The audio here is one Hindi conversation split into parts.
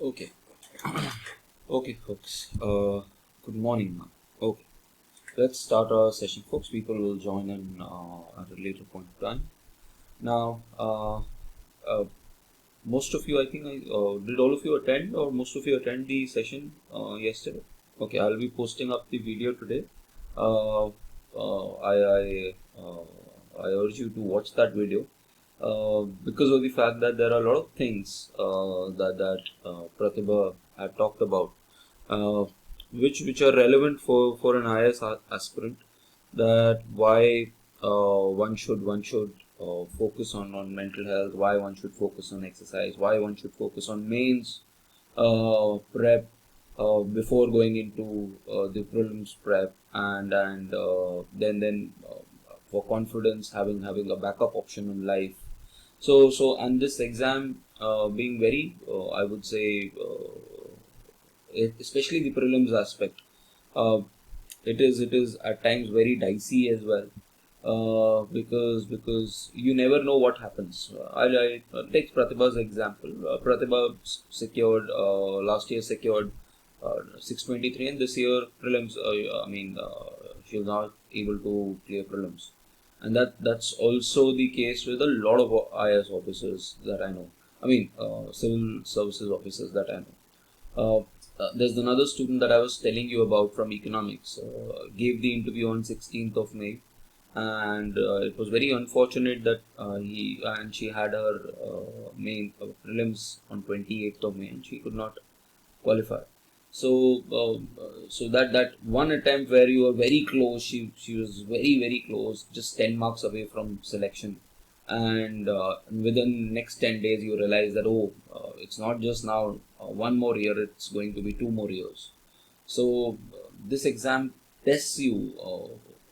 Okay. Okay, folks. Good morning, ma'am. Okay, let's start our session, folks. People will join in at a later point of time. Now, uh, most of you, I think, did all of you attend, or most of you attend the session yesterday? Okay, I'll be posting up the video today. Uh, I urge you to watch that video because of the fact that there are a lot of things that Pratibha had talked about, uh, which are relevant for an IS aspirant. That why one should focus on mental health, why one should focus on exercise, why one should focus on mains prep before going into the prelims prep, and for confidence having a backup option in life. And this exam being very I would say especially the prelims aspect, uh, it is at times very dicey as well, because you never know what happens. I take Pratibha's example. Pratibha secured last year secured 623, and this year prelims. She was not able to clear prelims, and that's also the case with a lot of IS officers that I know. Civil services officers that I know. There's another student that I was telling you about from economics. Gave the interview on 16th of May, and it was very unfortunate that he and she had her main prelims on 28th of May, and she could not qualify. So that one attempt where you were very close, she was very close, just 10 marks away from selection, and within next 10 days you realize that it's not just now one more year, it's going to be 2 more years. So this exam tests you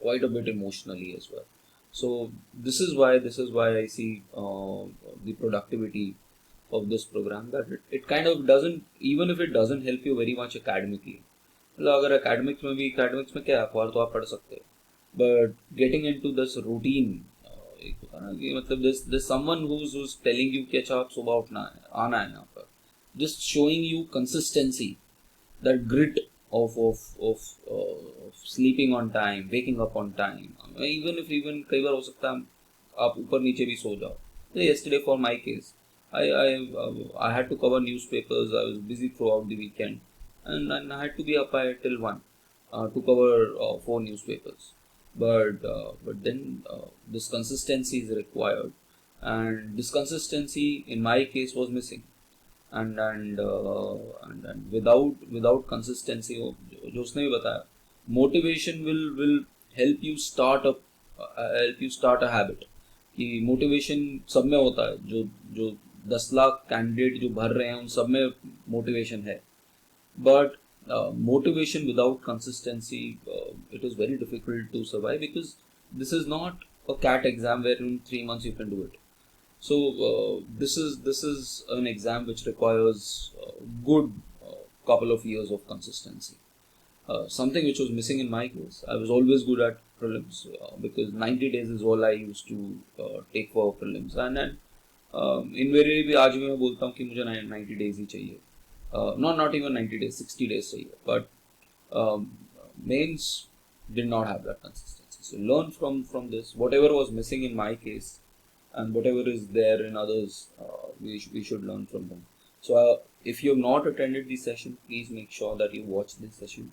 quite a bit emotionally as well. So this is why I see the productivity of this program, that it kind of doesn't, even if it doesn't help you very much academically. मतलब अगर academics में क्या है, अखबार तो आप पढ़ सकते हो, but getting into this routine, एक होता है ना कि मतलब there's someone who's telling you कि अच्छा आप सुबह उठना है, आना है यहाँ पर, just showing you consistency, that grit of sleeping on time, waking up on time, even कई बार हो सकता है आप ऊपर नीचे भी सो जाओ. Yesterday for my case, I had to cover newspapers. I was busy throughout the weekend, and I had to be up by till 1 to cover 4 newspapers. But then this consistency is required, and this consistency in my case was missing. And without consistency, जो उसने भी बताया, motivation will help you start a habit. कि मोटिवेशन सब में होता है, जो 10 लाख कैंडिडेट जो भर रहे हैं उन सब में मोटिवेशन है, but motivation without consistency, it is very difficult to survive, because this is not a CAT exam where in 3 months you can do it. So this is an exam which requires good couple of years of consistency. Something which was missing in my case. I was always good at prelims because 90 days is all I used to take for prelims, and then invariably आज भी मैं बोलता हूँ कि मुझे 90 days ही चाहिए, not even 90 days, 60 days चाहिए, but mains did not have that consistency. So learn from this, whatever was missing in my case and whatever is there in others, we should learn from them. So if you have not attended the session, please make sure that you watch this session.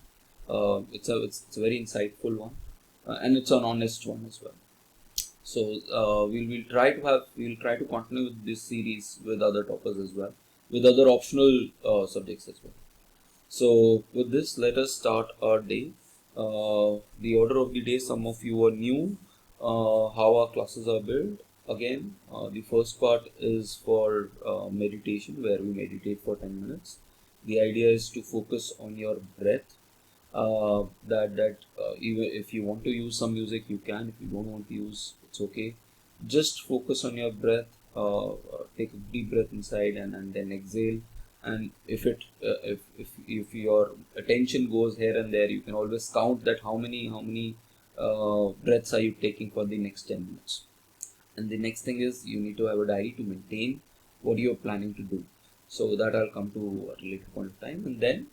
It's a very insightful one, and it's an honest one as well. So we'll try to continue with this series with other topics as well, with other optional subjects as well. So with this, let us start our day. The order of the day, some of you are new, how our classes are built. Again, the first part is for meditation, where we meditate for 10 minutes. The idea is to focus on your breath. Even if you want to use some music, you can. If you don't want to use, it's okay. Just focus on your breath. Take a deep breath inside, and then exhale. And if your attention goes here and there, you can always count that how many breaths are you taking for the next 10 minutes. And the next thing is, you need to have a diary to maintain what you're planning to do. So that I'll come to at a later point of time, and then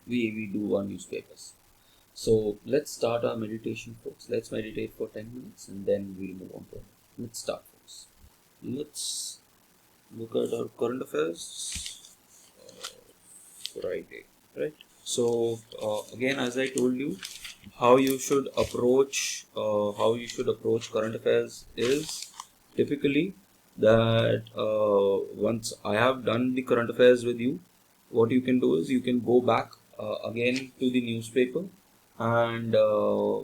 we do our newspapers. So let's start our meditation, folks. Let's meditate for 10 minutes and then we'll move on to it. Let's start, folks. Let's look at our current affairs. Friday, right? So again, as I told you, how you should approach current affairs is typically that once I have done the current affairs with you, what you can do is you can go back again to the newspaper, and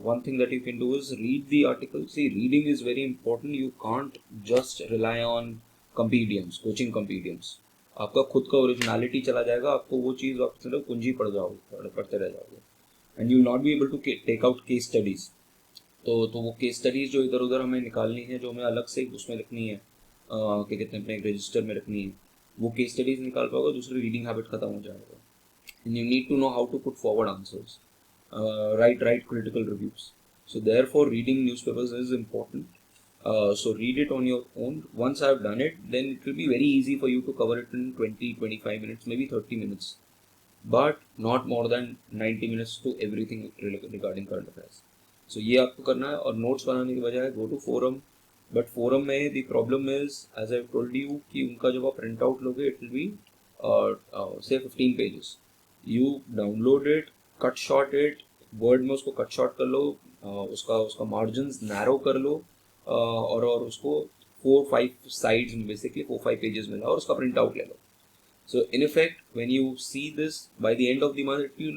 one thing that you can do is read the article. See, reading is very important. You can't just rely on compendiums, coaching compendiums. आपका खुद का ओरिजिनलिटी चला जाएगा, आपको वो चीज़ आप मतलब कुंजी पड़ जाओगे, पढ़ते रह जाओगे, and you will not be able to take out case studies. तो वो केस स्टडीज़ जो इधर उधर हमें निकालनी है, जो हमें अलग से उसमें रखनी है, क्या कहते हैं, अपने एक रजिस्टर में रखनी है, वो केस स्टडीज़ निकाल पाओगे, दूसरी रीडिंग हैबिट खत्म हो जाएगा. And you need to know how to put forward answers, write critical reviews. So therefore reading newspapers is important. So read it on your own. Once I have done it, then it will be very easy for you to cover it in 20-25 minutes, maybe 30 minutes, but not more than 90 minutes to everything regarding current affairs. So ये आपको करना है, और नोट्स बनाने की बजाय go to forum. But forum में the problem is, as I have told you, कि उनका जब आप print out लोगे, it will be say 15 pages. You download it, cut shot it, word में उसको कट शॉट कर लो, उसका मार्जिन्स नैरो कर लो, और उसको 4-5 साइड्स में, बेसिकली 4-5 पेजेस में लाओ और उसका प्रिंट आउट ले लो. So in effect when you see this by the end of the month you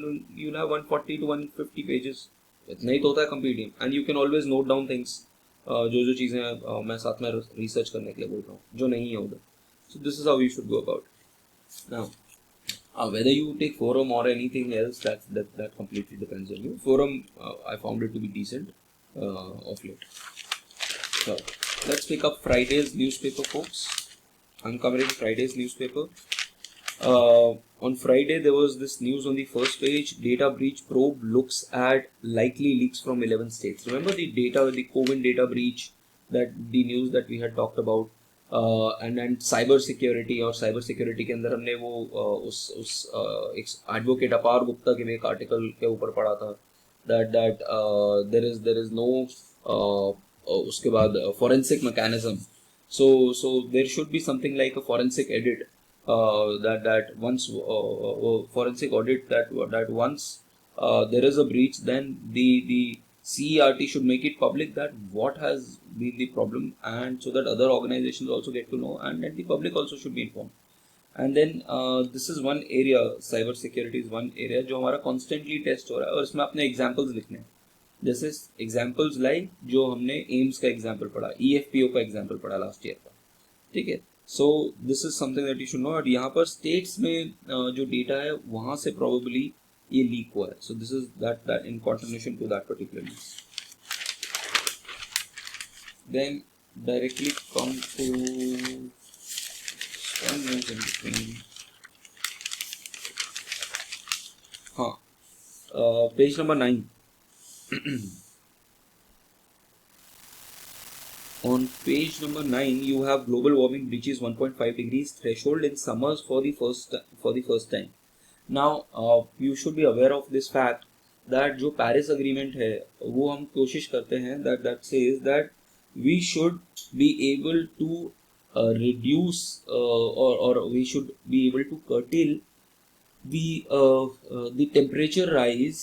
will have 140 to 150 pages. इतना ही तो होता है completing, and you can always note down things, जो चीज़ें मैं साथ में रिसर्च करने के लिए बोल रहा हूँ, जो नहीं है उधर. सो this is how you should go about. Now whether you take forum or anything else, that completely depends on you. Forum, I found it to be decent of late. So let's pick up Friday's newspaper, folks. I'm covering Friday's newspaper. On Friday there was this news on the first page: data breach probe looks at likely leaks from 11 states. Remember the COVID data breach, that the news that we had talked about. And cyber security, और साइबर सिक्योरिटी के अंदर हमने वो उस एक एडवोकेट अपार गुप्ता के एक आर्टिकल के ऊपर पढ़ा था, दैट देयर इज नो, उसके बाद forensic mechanism. So there should be something like a forensic audit, that once forensic audit, that once there is a breach, then the CERT should make it public that what has been the problem, and so that other organizations also get to know, and the public also should be informed. And then this is one area, cyber security is one area जो हमारा constantly test हो रहा है, और इसमें अपने examples लिखने हैं. जैसे examples like जो हमने एम्स का example पढ़ा, EFPO का example पढ़ा last year का, ठीक है. So this is something that you should know. और यहाँ पर states में जो data है वहाँ से probably ये लीक हुआ है. So this is that in continuation to that particular news. Then directly come to one news in between. Page number 9. On page number 9 you have global warming breaches 1.5 degrees threshold in summers for the first time. Now you should be aware of this fact that जो Paris agreement है वो हम कोशिश करते हैं that says that we should be able to reduce or we should be able to curtail the temperature rise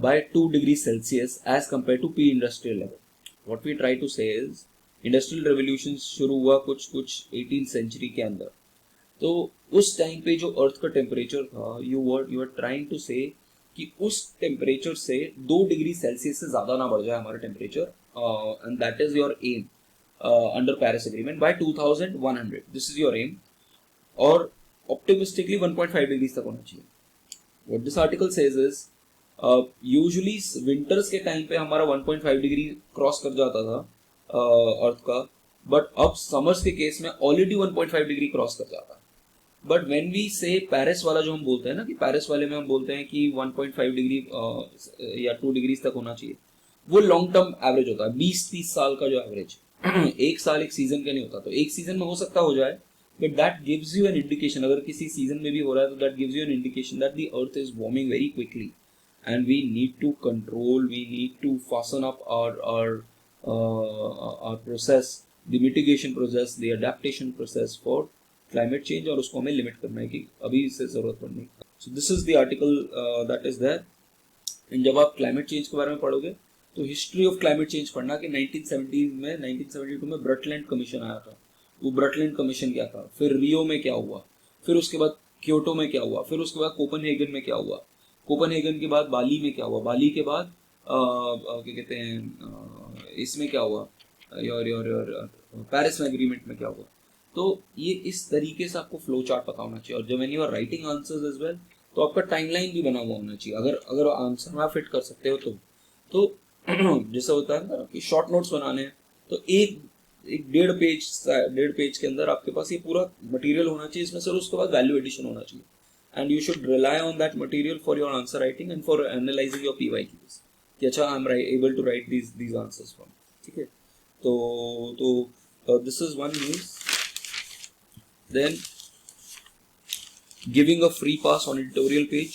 by 2 degrees Celsius as compared to pre-industrial level. What we try to say is industrial revolution शुरू हुआ कुछ 18th century के अंदर, तो उस टाइम पे जो अर्थ का टेम्परेचर था, यू आर ट्राइंग टू से कि उस टेम्परेचर से 2 डिग्री सेल्सियस से ज़्यादा ना बढ़ जाए हमारा temperature, and that is your aim under Paris agreement by 2100. This is your aim, और ऑप्टिमिस्टिकली 1.5 डिग्री तक होना चाहिए. What this article says is usually winters के टाइम पे हमारा 1.5 डिग्री क्रॉस कर जाता था अर्थ का, बट अब समर्स के केस में ऑलरेडी 1.5 डिग्री क्रॉस कर जाता है. बट व्हेन वी से पेरिस वाला जो हम बोलते हैं ना, कि पेरिस वाले में हम बोलते हैं कि 1.5 डिग्री या 2 डिग्री तक होना चाहिए, वो लॉन्ग टर्म एवरेज होता है, 20-30 साल का जो एवरेज. एक साल एक सीजन का नहीं होता, तो एक सीजन में हो सकता हो जाए, but that gives you an indication, अगर किसी season में भी हो रहा है तो that gives you an indication that the earth is warming very quickly and we need to control, we need to fasten up our process, the mitigation process, the adaptation process for climate change, और उसको हमें limit करना है कि अभी इससे ज़रूरत पड़नी है. So this is the article that is there. And जब आप climate change के बारे में पढ़ोगे तो हिस्ट्री ऑफ क्लाइमेट चेंज पढ़ना कि 1970 में 1972 में ब्रटलैंड कमीशन आया था. वो ब्रटलैंड कमीशन क्या था, फिर रियो में क्या हुआ, फिर उसके बाद क्योटो में क्या हुआ, फिर उसके बाद कोपेनहेगन में क्या हुआ, कोपेनहेगन के बाद बाली में क्या हुआ, बाली के बाद क्या कहते हैं इसमें क्या हुआ, योर पेरिस में एग्रीमेंट में क्या हुआ. तो ये इस तरीके से आपको फ्लो चार्ट पता होना चाहिए. और जब when you are writing answers as well तो आपका टाइमलाइन भी बना हुआ होना चाहिए. अगर आंसर में आप फिट कर सकते हो तो जैसे होता है ना कि शॉर्ट नोट्स बनाने हैं तो एक 1.5 पेज के अंदर आपके पास ये पूरा मटेरियल होना चाहिए. इसमें सर उसके बाद वैल्यू एडिशन होना चाहिए and you should rely on that material for your answer writing and for analyzing your PYQs कि अच्छा I am able to write these answers from. ठीक है, तो this is one news. Then giving a free pass on editorial page.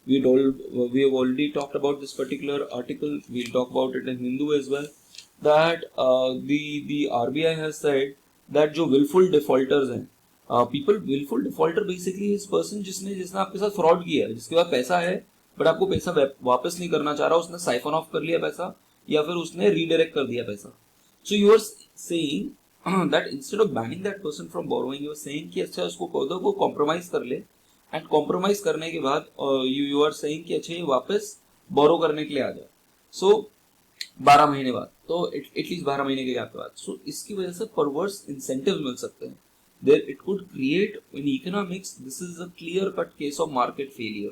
We have already talked about this particular article. We'll talk about it in Hindu as well. That the RBI has said that जो willful defaulters हैं, willful defaulter basically is person जिसने आपके साथ fraud किया है, जिसके पास पैसा है but आपको पैसा वापस नहीं करना चाह रहा, उसने siphon off कर लिया पैसा या फिर उसने redirect कर दिया पैसा. So you are saying that instead of banning that person from borrowing, you are saying कि अच्छा उसको कह दो वो compromise कर ले. एंड कॉम्प्रोमाइज करने के बाद यू आर सेइंग कि अच्छा ये वापस बोरो करने के लिए आ जाए. सो 12 महीने बाद, तो एटलीस्ट 12 महीने के गैप के बाद. सो इसकी वजह से परवर्स इंसेंटिव मिल सकते हैं. There it could create in economics. This is a clear cut case of market failure.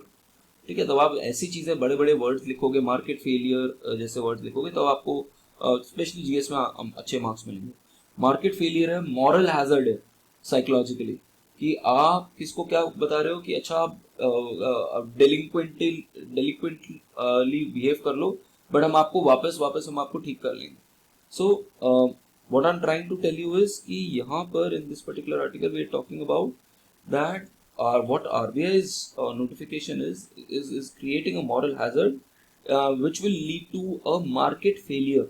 ठीक है, तब आप ऐसी चीजें बड़े बड़े वर्ड्स लिखोगे, मार्केट फेलियर जैसे वर्ड्स लिखोगे तो आपको स्पेशली जीएस में अच्छे मार्क्स मिलेंगे. मार्केट फेलियर है, मॉरल हैजर्ड है साइकोलॉजिकली कि आप किसको क्या बता रहे हो कि अच्छा आप डेलिक्वेंटली बिहेव कर लो बट हम आपको वापस हम आपको ठीक कर लेंगे. So what I am trying to tell you is कि यहाँ पर in this particular article we are talking about that what RBI's notification is creating a moral hazard which will lead to a market failure.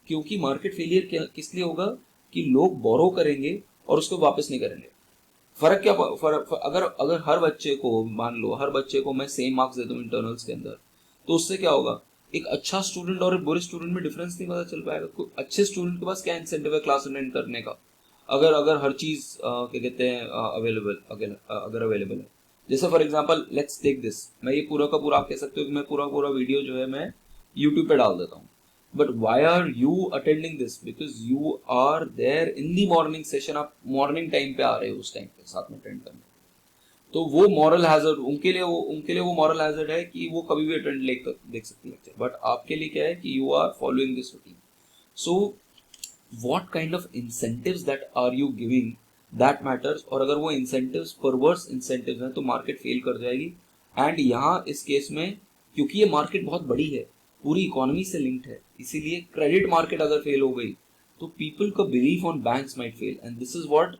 क्योंकि मार्केट फेलियर किस लिए होगा कि लोग बोरो करेंगे और उसको वापस नहीं करेंगे. फर्क क्या अगर हर बच्चे को मान लो हर बच्चे को मैं सेम मार्क्स दे दूं इंटरनल्स के अंदर तो उससे क्या होगा, एक अच्छा स्टूडेंट और एक बुरे स्टूडेंट में डिफरेंस नहीं पता चल पाएगा. कोई अच्छे स्टूडेंट के पास क्या इंसेंटिव है क्लास अटेंड करने का अगर हर चीज क्या कहते हैं अवेलेबल है. जैसे for example let's take this, मैं ये पूरा का पूरा आप कह सकते हो कि मैं पूरा वीडियो जो है मैं यूट्यूब पे डाल देता हूँ. But why are you attending this? Because you are there in the morning session. आप morning time पे आ रहे हो उस टाइम पे साथ में अटेंड करने. तो वो moral hazard उनके लिए वो moral hazard है कि वो कभी भी अटेंड देख सकते हैं लेक्चर. बट आपके लिए क्या है कि you are following this routine. So what kind of incentives that are you giving that matters. और अगर वो incentives perverse incentives हैं तो market fail कर जाएगी. And यहाँ इस केस में क्योंकि ये market बहुत बड़ी है, पूरी इकोनॉमी से लिंक्ड है, इसीलिए क्रेडिट मार्केट अगर फेल हो गई तो पीपल का belief on banks might fail. And this is what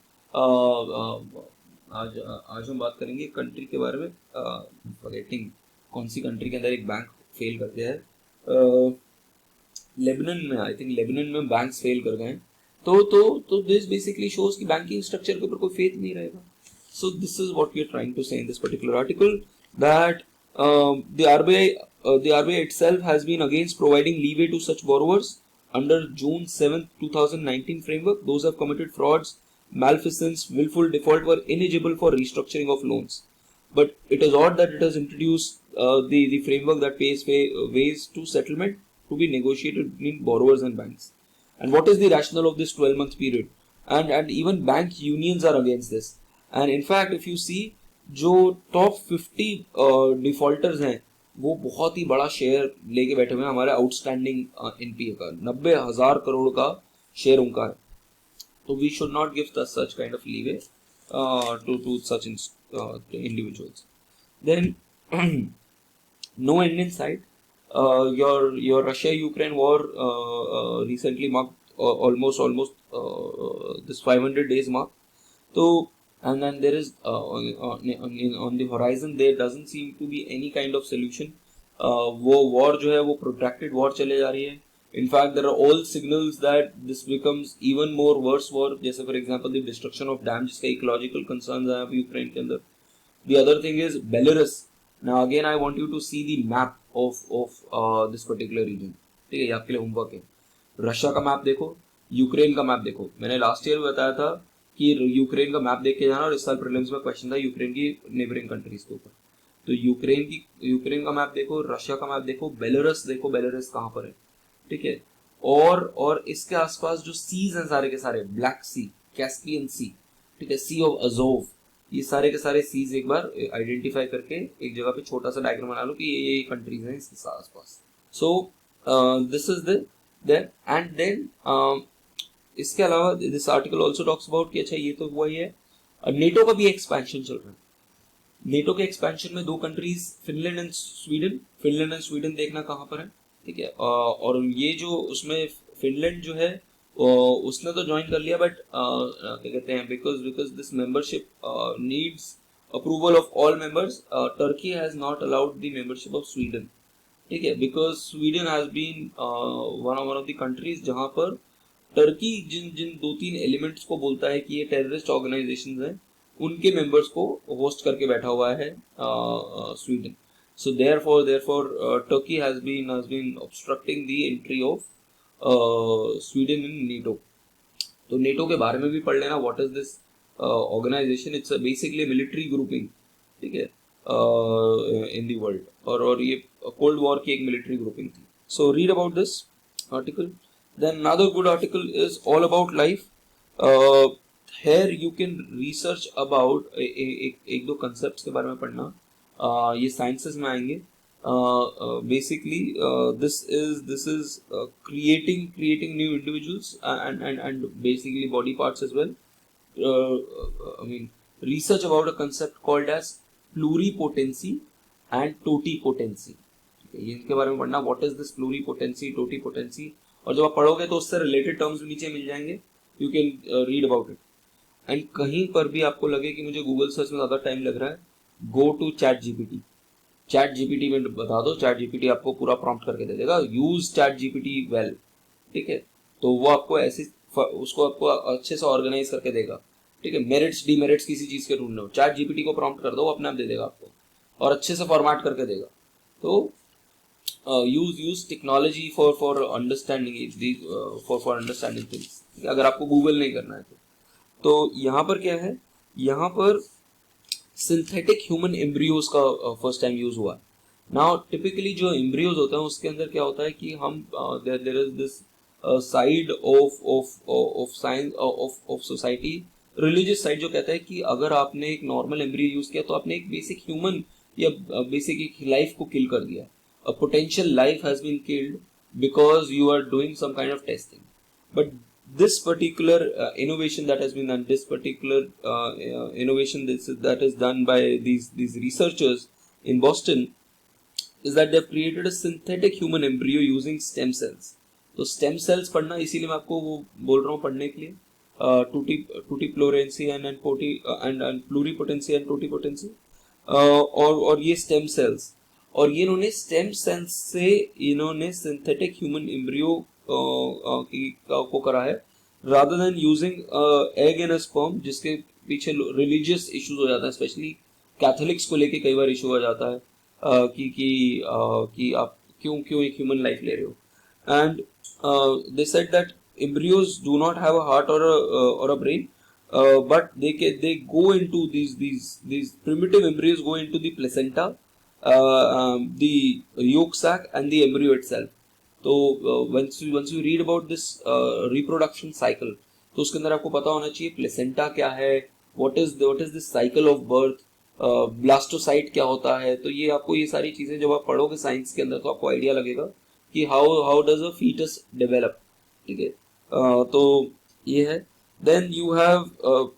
आज हम बात करेंगे कंट्री के बारे में. फॉरगेटिंग कौन सी कंट्री के अंदर एक बैंक फेल कर गया है, लेबनान में. आई थिंक लेबनान में बैंक्स फेल कर गए. तो दिस बेसिकली शोज कि बैंकिंग स्ट्रक्चर के ऊपर कोई फेथ नहीं रहेगा. So this is what we are trying to say in this particular article that the RBI itself has been against providing leeway to such borrowers under June 7, 2019 framework. Those who have committed frauds, malfeasance, willful default were ineligible for restructuring of loans. But it is odd that it has introduced the framework that pays ways to settlement to be negotiated between borrowers and banks. And what is the rationale of this 12-month period? And even bank unions are against this. And in fact, if you see, जो top 50 डिफॉल्टर्स हैं वो बहुत ही बड़ा शेयर लेके बैठे हुए हैं हमारे आउटस्टैंडिंग एनपीए का. 90,000 करोड़ का शेयर उनका है. तो we should not give such kind of leeway to such individuals. Then no end in sight. your Russia Ukraine war recently marked almost this 500 days mark. तो and then there is on the horizon there doesn't seem to be any kind of solution. वो war जो है वो protracted war चले जा रही है. In fact, there are all signals that this becomes even more worse war. जैसे for example the destruction of dam जिसका ecological concerns है यूक्रेन के अंदर. The other thing is Belarus. Now again I want you to see the map of this particular region. ठीक है, ये आपके लिए होमवर्क है. रशिया का मैप देखो, यूक्रेन का मैप देखो. मैंने लास्ट ईयर बताया था कि यूक्रेन का मैप देख के जाना, और इस साल प्रीलिम्स में क्वेश्चन था यूक्रेन की नेबरिंग कंट्रीज के ऊपर. तो यूक्रेन का मैप देखो, रशिया का मैप देखो, बेलारूस देखो, बेलारूस कहाँ पर है. ठीक है, और इसके आसपास जो सीज हैं सारे के सारे, ब्लैक सी, कैस्पियन सी, ठीक है, सी ऑफ अजोव, ये सारे के सारे सीज एक बार आइडेंटिफाई करके एक जगह पे छोटा सा डायग्राम बना लो कि ये कंट्रीज हैं इसके आसपास. So this is then and then इसके अलावा this article also talks about कि अच्छा ये तो हुआ ही है, नेटो का भी एक्सपेंशन चल रहा है. नेटो के एक्सपेंशन में दो countries, Finland and Sweden. Finland and Sweden देखना कहाँ पर है. ठीक है, और ये जो उसमें फिनलैंड जो है उसने तो ज्वाइन कर लिया, बट क्या कहते हैं, because this membership needs approval of all members. Turkey has not allowed the membership of Sweden. ठीक है, because Sweden has been one of the countries जहां पर टर्की जिन जिन 2-3 एलिमेंट्स को बोलता है कि ये टेररिस्ट ऑर्गेनाइजेशंस हैं, उनके मेंबर्स को होस्ट करके बैठा हुआ है Sweden. So therefore, Turkey has been obstructing the entry of Sweden in NATO. तो NATO के बारे में भी पढ़ लेना. What is this organization? It's basically a military grouping, ठीक है, in the world. और ये Cold War की एक military grouping थी. So read about this article. Then another good article is all about life. Here you can research about एक दो concepts के बारे में पढ़ना. ये साइंसेस में आएंगे. Basically this is creating new individuals and basically body parts as well. I mean research about a concept called as pluripotency and totipotency. इनके बारे में पढ़ना. What is this pluripotency, totipotency, और जब आप पढ़ोगे तो उससे रिलेटेड टर्म्स नीचे मिल जाएंगे. You can read about it. And कहीं पर भी आपको लगे कि मुझे गूगल सर्च में ज़्यादा टाइम लग रहा है, go to ChatGPT. ChatGPT में बता दो, चैट जीपीटी आपको पूरा प्रॉम्प्ट करके दे देगा. Use chat GPT well. ठीक है, तो वो आपको ऐसे उसको आपको अच्छे से ऑर्गेनाइज करके देगा. ठीक है, मेरिट्स डीमेरिट्स किसी चीज के ढूंढने हो, चैट जीपीटी को प्रॉम्प्ट कर दो, वो अपने आप दे देगा आपको और अच्छे से फॉर्मेट करके देगा. तो use technology for understanding for understanding things. अगर आपको गूगल नहीं करना है तो यहाँ पर क्या है, यहाँ पर सिंथेटिक ह्यूमन एम्ब्रियोज का फर्स्ट टाइम यूज हुआ. नाउ टिपिकली जो एम्ब्रियोज होते हैं उसके अंदर क्या होता है कि हम there is this side of science of society, religious side, जो कहता है कि अगर आपने एक नॉर्मल एम्ब्रियो यूज किया तो आपने एक बेसिक ह्यूमन या बेसिक एक लाइफ को किल कर दिया. A potential life has been killed because you are doing some kind of testing. But this particular innovation that has been done, this particular innovation that is done by these researchers in Boston, is that they have created a synthetic human embryo using stem cells. तो stem cells पढ़ना, इसीलिए मैं आपको वो बोल रहा हूँ पढ़ने के लिए. टूटीप्लोरेंसी एंड प्लूरीपोटेंसी एंड टोटीपोटेंसी, और ये stem cells, और ये इन्होंने stem cells से इन्होंने synthetic human embryo को करा है, rather than using egg and a sperm, जिसके पीछे रिलीजियस इश्यूज हो जाता है. स्पेशली कैथोलिक्स को लेके कई बार इशू हो जाता है कि आप क्यों एक ह्यूमन लाइफ ले रहे हो. And they said that embryos do not have a heart or a brain, but they go into these primitive embryos go into the placenta, the yolk sac and the embryo itself. तो once you read about this reproduction cycle, तो उसके अंदर आपको पता होना चाहिए प्लेसेंटा क्या है, what is this cycle of birth, ब्लास्टोसाइट क्या होता है. तो ये आपको ये सारी चीजें जब आप पढ़ोगे साइंस के अंदर तो आपको आइडिया लगेगा कि how does a foetus develop. ठीक है, तो ये है. Then you have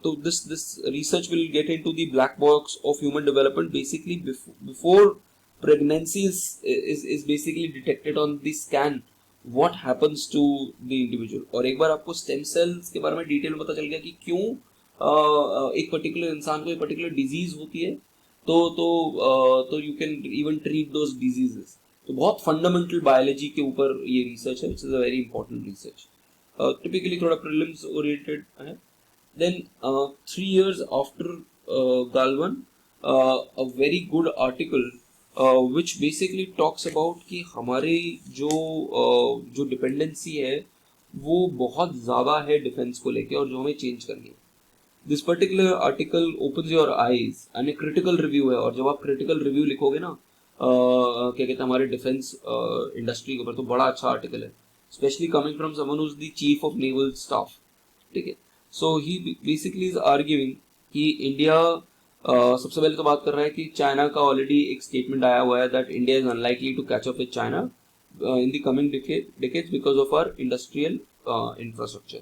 to this research will get into the black box of human development. Basically before pregnancy is basically detected on the scan what happens to the individual. और एक बार आपको stem cells के बारे में डिटेल में पता चल गया कि क्यों एक पर्टिकुलर इंसान को एक पर्टिकुलर डिजीज होती है, तो you can even treat those diseases. तो बहुत फंडामेंटल बायोलॉजी के ऊपर ये रिसर्च है, which is a very important research. Typically थोड़ा प्रीलिम्स ओरिएंटेड है। Then 3 years after Galwan, a very good article which basically talks about कि हमारे जो डिपेंडेंसी है वो बहुत ज़्यादा है डिफेंस को लेके, और जो हमें चेंज करनी है। This particular article opens your eyes and a critical review है, और जब आप क्रिटिकल रिव्यू लिखोगे ना क्या कहते हैं हमारे डिफेंस इंडस्ट्री के ऊपर, तो बड़ा अच्छा आर्टिकल है, specially coming from someone who is the chief of naval staff. ठीक है, सो ही बेसिकली इज आर्ग्यूइंग कि इंडिया सबसे पहले तो बात कर रहा है कि चाइना का ऑलरेडी एक स्टेटमेंट आया हुआ है that India is unlikely to catch up with China in the coming decades because of our industrial infrastructure.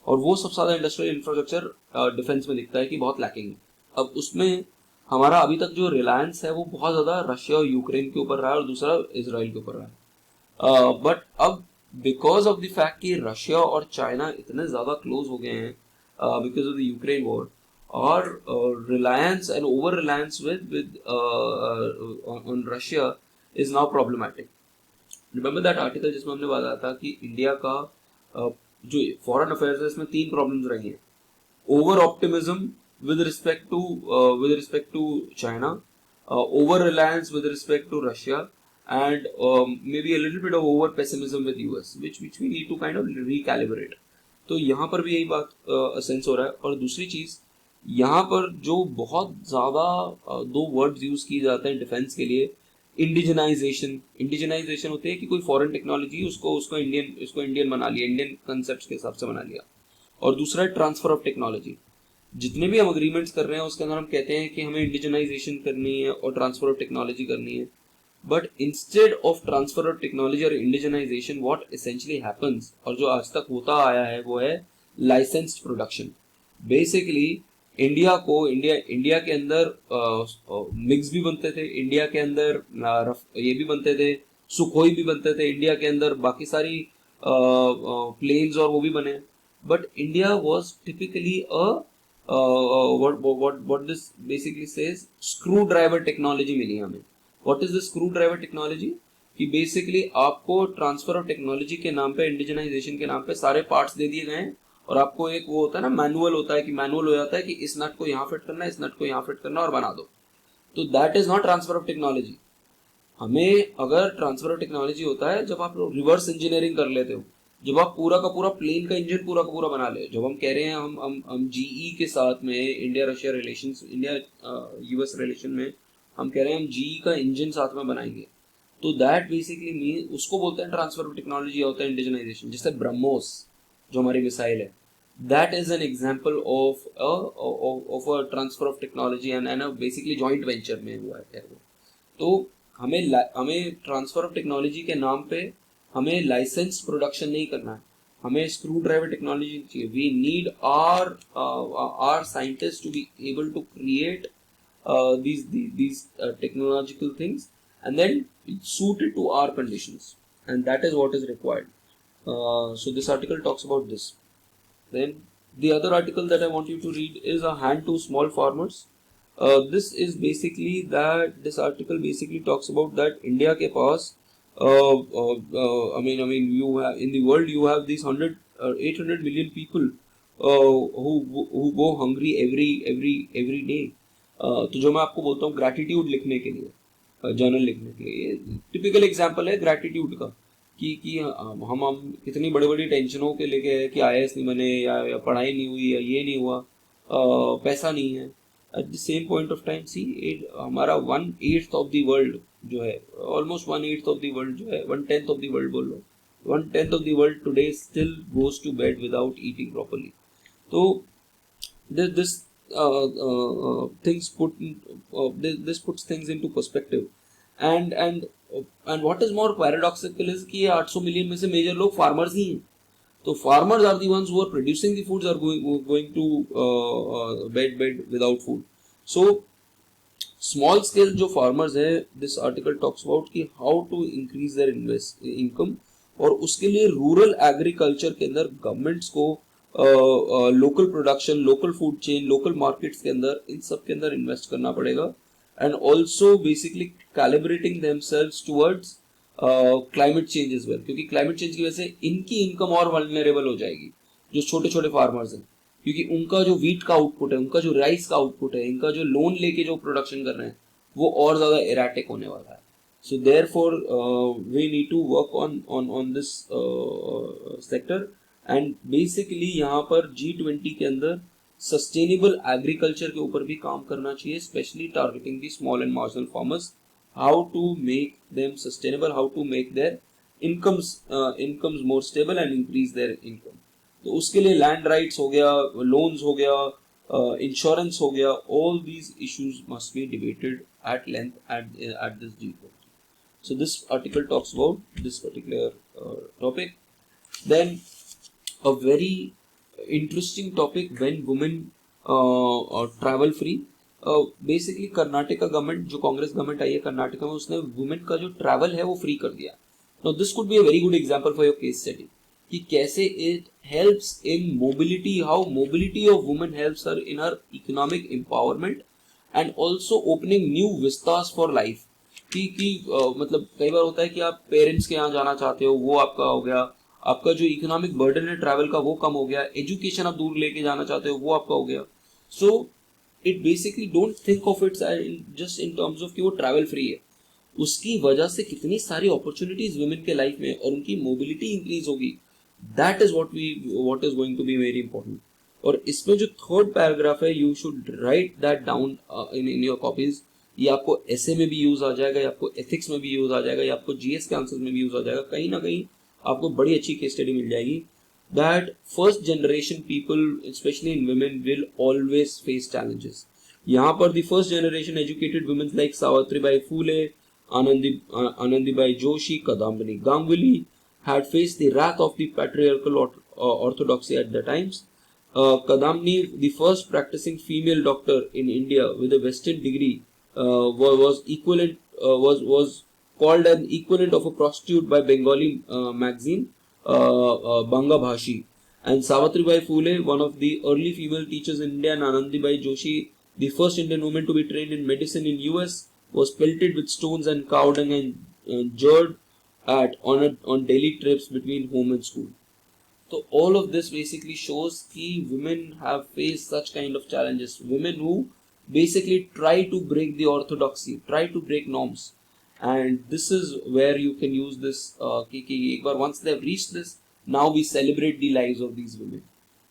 और वो सबसे ज्यादा इंडस्ट्रियल इंफ्रास्ट्रक्चर डिफेंस में दिखता है कि बहुत लैकिंग है। अब उसमें हमारा अभी तक जो रिलायंस है वो बहुत ज्यादा रशिया और यूक्रेन के ऊपर रहा है, और दूसरा इसराइल के ऊपर रहा है। बट अब बिकॉज ऑफ द फैक्ट कि रशिया और चाइना इतने ज्यादा क्लोज हो गए हैं because of the Ukraine war, और reliance and over reliance with on Russia is now problematic. Remember that article जिसमें हमने बताया था कि इंडिया का जो फॉरेन अफेयर्स है इसमें 3 प्रॉब्लम्स रही हैं। Over optimism with respect to China, over reliance with respect to Russia, and maybe a little bit of over pessimism with US, which we need to kind of recalibrate. तो यहाँ पर भी यही बात सेंस हो रहा है। और दूसरी चीज, यहाँ पर जो बहुत ज्यादा 2 वर्ड्स यूज किए जाते हैं डिफेंस के लिए, इंडिजनाइजेशन होते हैं कि कोई फॉरेन टेक्नोलॉजी उसको इंडियन बना लिया, इंडियन कंसेप्ट के हिसाब से बना लिया। और दूसरा है ट्रांसफर ऑफ टेक्नोलॉजी। जितने भी हम अग्रीमेंट्स कर रहे हैं उसके अंदर हम कहते हैं कि हमें इंडिजनाइजेशन करनी है और ट्रांसफर ऑफ टेक्नोलॉजी करनी है, but instead of transfer of technology और इंडिजनाइजेशन व्हाट एसेंशियली हैपेंस, और जो आज तक होता आया है वो है लाइसेंस्ड प्रोडक्शन। बेसिकली इंडिया के अंदर मिक्स भी बनते थे, इंडिया के अंदर ये भी बनते थे, सुखोई भी बनते थे, इंडिया के अंदर बाकी सारी प्लेन्स और वो भी बने। But India was typically what this basically says, screw driver technology मिली हमें। What is the screw driver technology? कि बेसिकली आपको ट्रांसफर ऑफ टेक्नोलॉजी के नाम पे, इंडिजनाइजेशन के नाम पे सारे पार्ट्स दे दिए गए हैं, और आपको एक वो होता है ना मैनुअल होता है, कि मैनुअल हो जाता है कि इस नट को यहाँ फिट करना है, इस नट को यहाँ फिट करना और बना दो। तो that is not transfer of technology. हमें अगर ट्रांसफर ऑफ टेक्नोलॉजी होता है जब आप रिवर्स इंजीनियरिंग कर लेते हो, जब आप पूरा का पूरा प्लेन का इंजन पूरा का पूरा बना ले। जब हम कह रहे हैं हम जीई के साथ में, India Russia relations, India US relation में हम कह रहे हैं हम जीई का इंजन साथ में बनाएंगे, तो दैट बेसिकली मीन उसको बोलते हैं ट्रांसफर ऑफ टेक्नोलॉजी, होता है इंडिजनाइजेशन। जैसे ब्रह्मोस जो हमारी मिसाइल है, that is an example of a transfer of technology and basically joint venture में हुआ है वो। तो हमें ट्रांसफर ऑफ टेक्नोलॉजी के नाम पे हमें लाइसेंस प्रोडक्शन नहीं करना है, हमें स्क्रू ड्राइवर टेक्नोलॉजी चाहिए। We need our scientist to be able to create these technological things and then suit it to our conditions, and that is what is required. So this article talks about this. Then the other article that I want you to read is A Hand to Small Farmers. This article basically talks about that India के पास I mean you have in the world you have these 800 million people who go hungry every day. तो जो मैं आपको बोलता हूँ ग्रैटिट्यूड लिखने के लिए, जर्नल लिखने के लिए, टिपिकल एग्जांपल है ग्रैटिट्यूड का कि हम कितनी बड़ी बड़ी टेंशनों के लेके कि आईएएस नहीं बने, या पढ़ाई नहीं हुई, या ये नहीं हुआ, पैसा नहीं है। At the same point of time see हमारा 1/8 ऑफ द वर्ल्ड जो है, ऑलमोस्ट 1/8 ऑफ द वर्ल्ड जो है, 1/10 ऑफ द वर्ल्ड बोल लो, 1/10 of the world today still goes to bed without eating properly. तो this things this puts things into perspective, and what is more paradoxical is कि 800 million में से मेजर लोग फार्मर्स ही हैं। तो farmers are the ones who are producing the foods are going to bed without food. So small scale जो फार्मर्स है, दिस आर्टिकल टॉक्स अबाउट कि how to increase their income, और उसके लिए रूरल एग्रीकल्चर के अंदर गवर्नमेंट्स को local production, local food chain, local markets के अंदर, इन सब के अंदर इन्वेस्ट करना पड़ेगा. And also basically calibrating themselves towards climate change as well, क्योंकि क्लाइमेट चेंज की वजह से इनकी इनकम और वल्नरेबल हो जाएगी, जो छोटे छोटे फार्मर्स हैं, क्योंकि उनका जो वीट का आउटपुट है, उनका जो राइस का आउटपुट है, इनका जो लोन लेके जो प्रोडक्शन कर रहे हैं, वो और ज्यादा एराटिक होने वाला है. So therefore we need to work on this sector. And basically यहाँ पर G20 के अंदर सस्टेनेबल एग्रीकल्चर के ऊपर भी काम करना चाहिए, specially targeting the small and marginal farmers, how to make them sustainable, how to make their incomes more stable and increase their income. तो उसके लिए लैंड राइट्स हो गया, लोन्स हो गया, इंश्योरेंस हो गया, all these issues must be debated at length at this G20. So this article talks about this particular topic. Then a very interesting topic, when women travel free. Basically Karnataka government, जो कांग्रेस गवर्नमेंट आई है कर्नाटका में, उसने वुमेन का जो ट्रैवल है वो फ्री कर दिया. Now this could be a very good example for your case study, कि कैसे it helps in mobility, how mobility of women helps her in her economic empowerment and also opening new Vistas for life. कि मतलब कई बार होता है कि आप पेरेंट्स के यहाँ जाना चाहते हो, वो आपका हो गया, आपका जो इकोनॉमिक बर्डन है ट्रैवल का वो कम हो गया, एजुकेशन आप दूर लेके जाना चाहते हो वो आपका हो गया. So it basically don't think of it just in terms of कि वो ट्रैवल फ्री है, उसकी वजह से कितनी सारी अपॉर्चुनिटीज वुमेन के लाइफ में और उनकी मोबिलिटी इंक्रीज होगी. That is what is going to be very important. और इसमें जो थर्ड पैराग्राफ है, you should write that down in your copies. ये आपको एसए में भी यूज आ जाएगा, ये आपको एथिक्स में भी यूज आ जाएगा, ये आपको जीएस के आंसर्स में भी यूज आ जाएगा, कहीं ना कहीं आपको बड़ी अच्छी केस स्टडी मिल जाएगी. That first generation people, especially in women, will always face challenges. यहाँ पर the first generation educated women like Savitribai Phule, Anandibai Joshi, Kadambini Ganguly had faced the wrath of the patriarchal orthodoxy at the times. Kadambini, the first practicing female doctor in India with a Western degree, was called an equivalent of a prostitute by Bengali magazine Banga Bhashi. And Savitribai Phule, one of the early female teachers in India, and Anandibai Joshi, the first Indian woman to be trained in medicine in US, was pelted with stones and cow dung and jeered at on daily trips between home and school. So all of this basically shows that women have faced such kind of challenges. Women who basically try to break the orthodoxy, try to break norms. And this is where you can use this but once they have reached this, now we celebrate the lives of these women.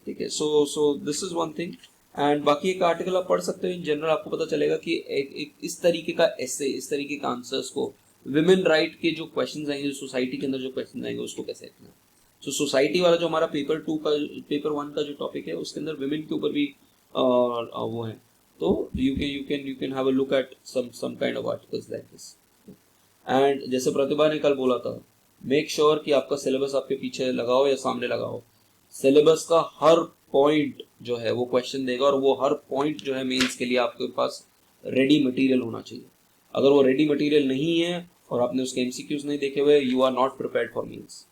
Okay, so this is one thing. And बाकी एक आर्टिकल आप पढ़ सकते हो, इन जनरल आपको पता चलेगा कि एक इस तरीके का एसे, इस तरीके का आंसर्स को, विमेन राइट के जो क्वेश्चंस आएंगे, सोसाइटी के अंदर जो क्वेश्चंस आएंगे, उसको कैसे लिखना. सो सोसाइटी वाला जो हमारा पेपर 1 का जो टॉपिक है, उसके अंदर विमेन के ऊपर भी वो है. तो you can have a look at some kind of articles like this. And जैसे प्रतिभा ने कल बोला था, मेक श्योर कि आपका सिलेबस आपके पीछे लगाओ या सामने लगाओ. सिलेबस का हर पॉइंट जो है वो क्वेश्चन देगा, और वो हर पॉइंट जो है मेंस के लिए आपके पास रेडी मटेरियल होना चाहिए. अगर वो रेडी मटेरियल नहीं है और आपने उसके एमसीक्यूज नहीं देखे हुए, you are not prepared for mains.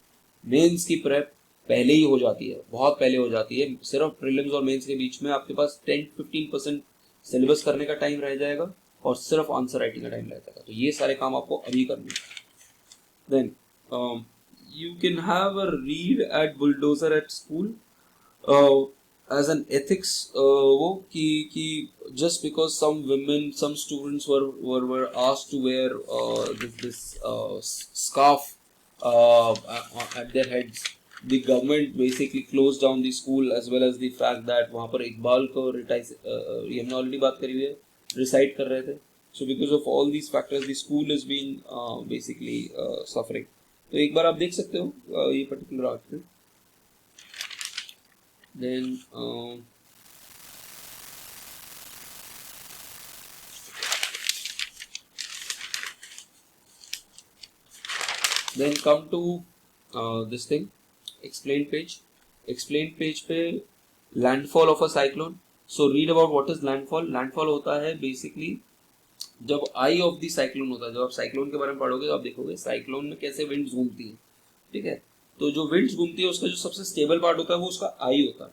Mains की प्रेप पहले ही हो जाती है, बहुत पहले हो जाती है. सिर्फ प्रीलिम्स और मेंस के बीच में आपके पास 10-15% सिलेबस करने का टाइम रह जाएगा और सिर्फ आंसर राइटिंग का टाइम रहता है. तो ये सारे काम आपको अभी करने हैं. Then you can have a read at bulldozer at school as an ethics, वो कि just because some women, some students were asked to wear this scarf at their heads, the government basically closed down the school, as well as the fact that वहाँ पर इकबाल को ये हमने ऑलरेडी बात करी हुई है, रिसाइट कर रहे थे. So because of all these factors, the school has been basically suffering. तो एक बार आप देख सकते हो ये particular article. Then come to this thing, explained page. Explained page पे landfall of a cyclone. So read about what is landfall. Landfall होता है basically जब आई ऑफ द साइक्लोन होता है. जब आप साइक्लोन के बारे में पढ़ोगे तो आप देखोगे साइक्लोन में कैसे विंड घूमती है. ठीक है, तो जो विंड्स घूमती है उसका जो सबसे स्टेबल पार्ट होता है वो उसका आई होता है,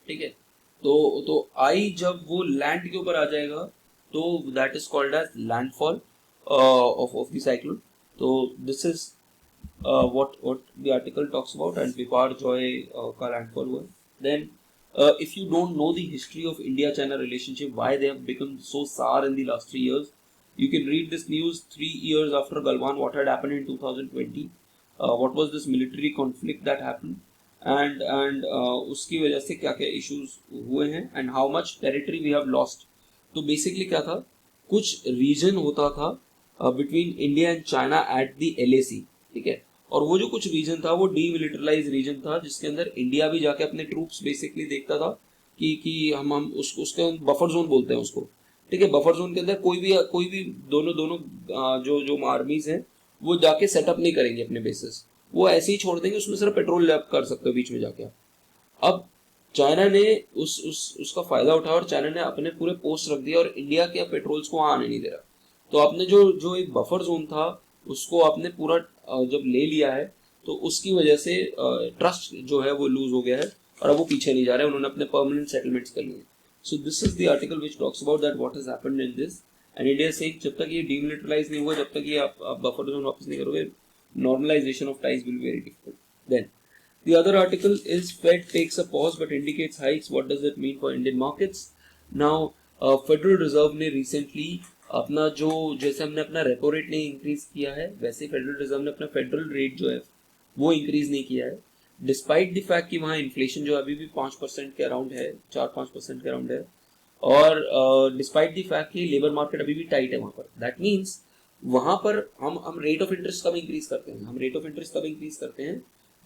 ठीक है। तो आई जब वो लैंड के ऊपर आ जाएगा तो that is called as landfall of the cyclone. तो this is what the article talks about, and Biparjoy का landfall हुआ. Then if you don't know the history of India-China relationship, why they have become so sour in the last 3 years, you can read this news 3 years after Galwan, what had happened in 2020, what was this military conflict that happened, and उसकी वजह से क्या क्या issues हुए हैं, and how much territory we have lost. तो basically क्या था, कुछ region होता था between India and China at the LAC, ठीक है। और वो जो कुछ रीजन था वो डीमिलिटराइज रीजन था, जिसके अंदर इंडिया भी जाके अपने ट्रूप्स बेसिकली देखता था कि हम उसके बफर जोन बोलते हैं उसको, ठीक है। बफर जोन के अंदर कोई भी दोनों दोनों जो आर्मीज हैं वो जाके सेटअप नहीं करेंगे अपने बेसिस, वो ऐसे ही छोड़ देंगे, उसमें सिर्फ पेट्रोल लैब कर सकते हो बीच में जाके। अब चाइना ने उसका फायदा उठाया और चाइना ने अपने पूरे पोस्ट रख दिया और इंडिया के पेट्रोल्स को वहां आने नहीं दे रहा। तो आपने जो एक बफर जोन था उसको आपने पूरा जब ले लिया है तो उसकी वजह से ट्रस्ट जो है वो लूज हो गया है और अब वो पीछे नहीं जा रहे हैं, उन्होंने अपने परमानेंट सेटलमेंट्स कर लिए। सो this is the article which talks about that what has happened in this, and India saying जब तक ये डीमिलिटराइज नहीं हुआ, जब तक ये आप बफर जोन वापस नहीं करोगे, normalisation of ties will be very difficult. Then the other article is Fed takes a pause but indicates hikes. What does it mean for Indian markets? Now Federal Reserve ने recently अपना जो जैसे हमने अपना रेपो रेट नहीं इंक्रीज किया है, वैसे फेडरल रिजर्व ने अपना फेडरल रेट जो है वो इंक्रीज नहीं किया है, डिस्पाइट द फैक्ट कि वहाँ इन्फ्लेशन जो अभी भी 5% के अराउंड है, 4-5% के अराउंड है, और डिस्पाइट द फैक्ट कि लेबर मार्केट अभी भी टाइट है वहाँ पर। दैट मीन्स वहाँ पर हम रेट ऑफ इंटरेस्ट कब इंक्रीज करते हैं, हम रेट ऑफ इंटरेस्ट कब इंक्रीज करते हैं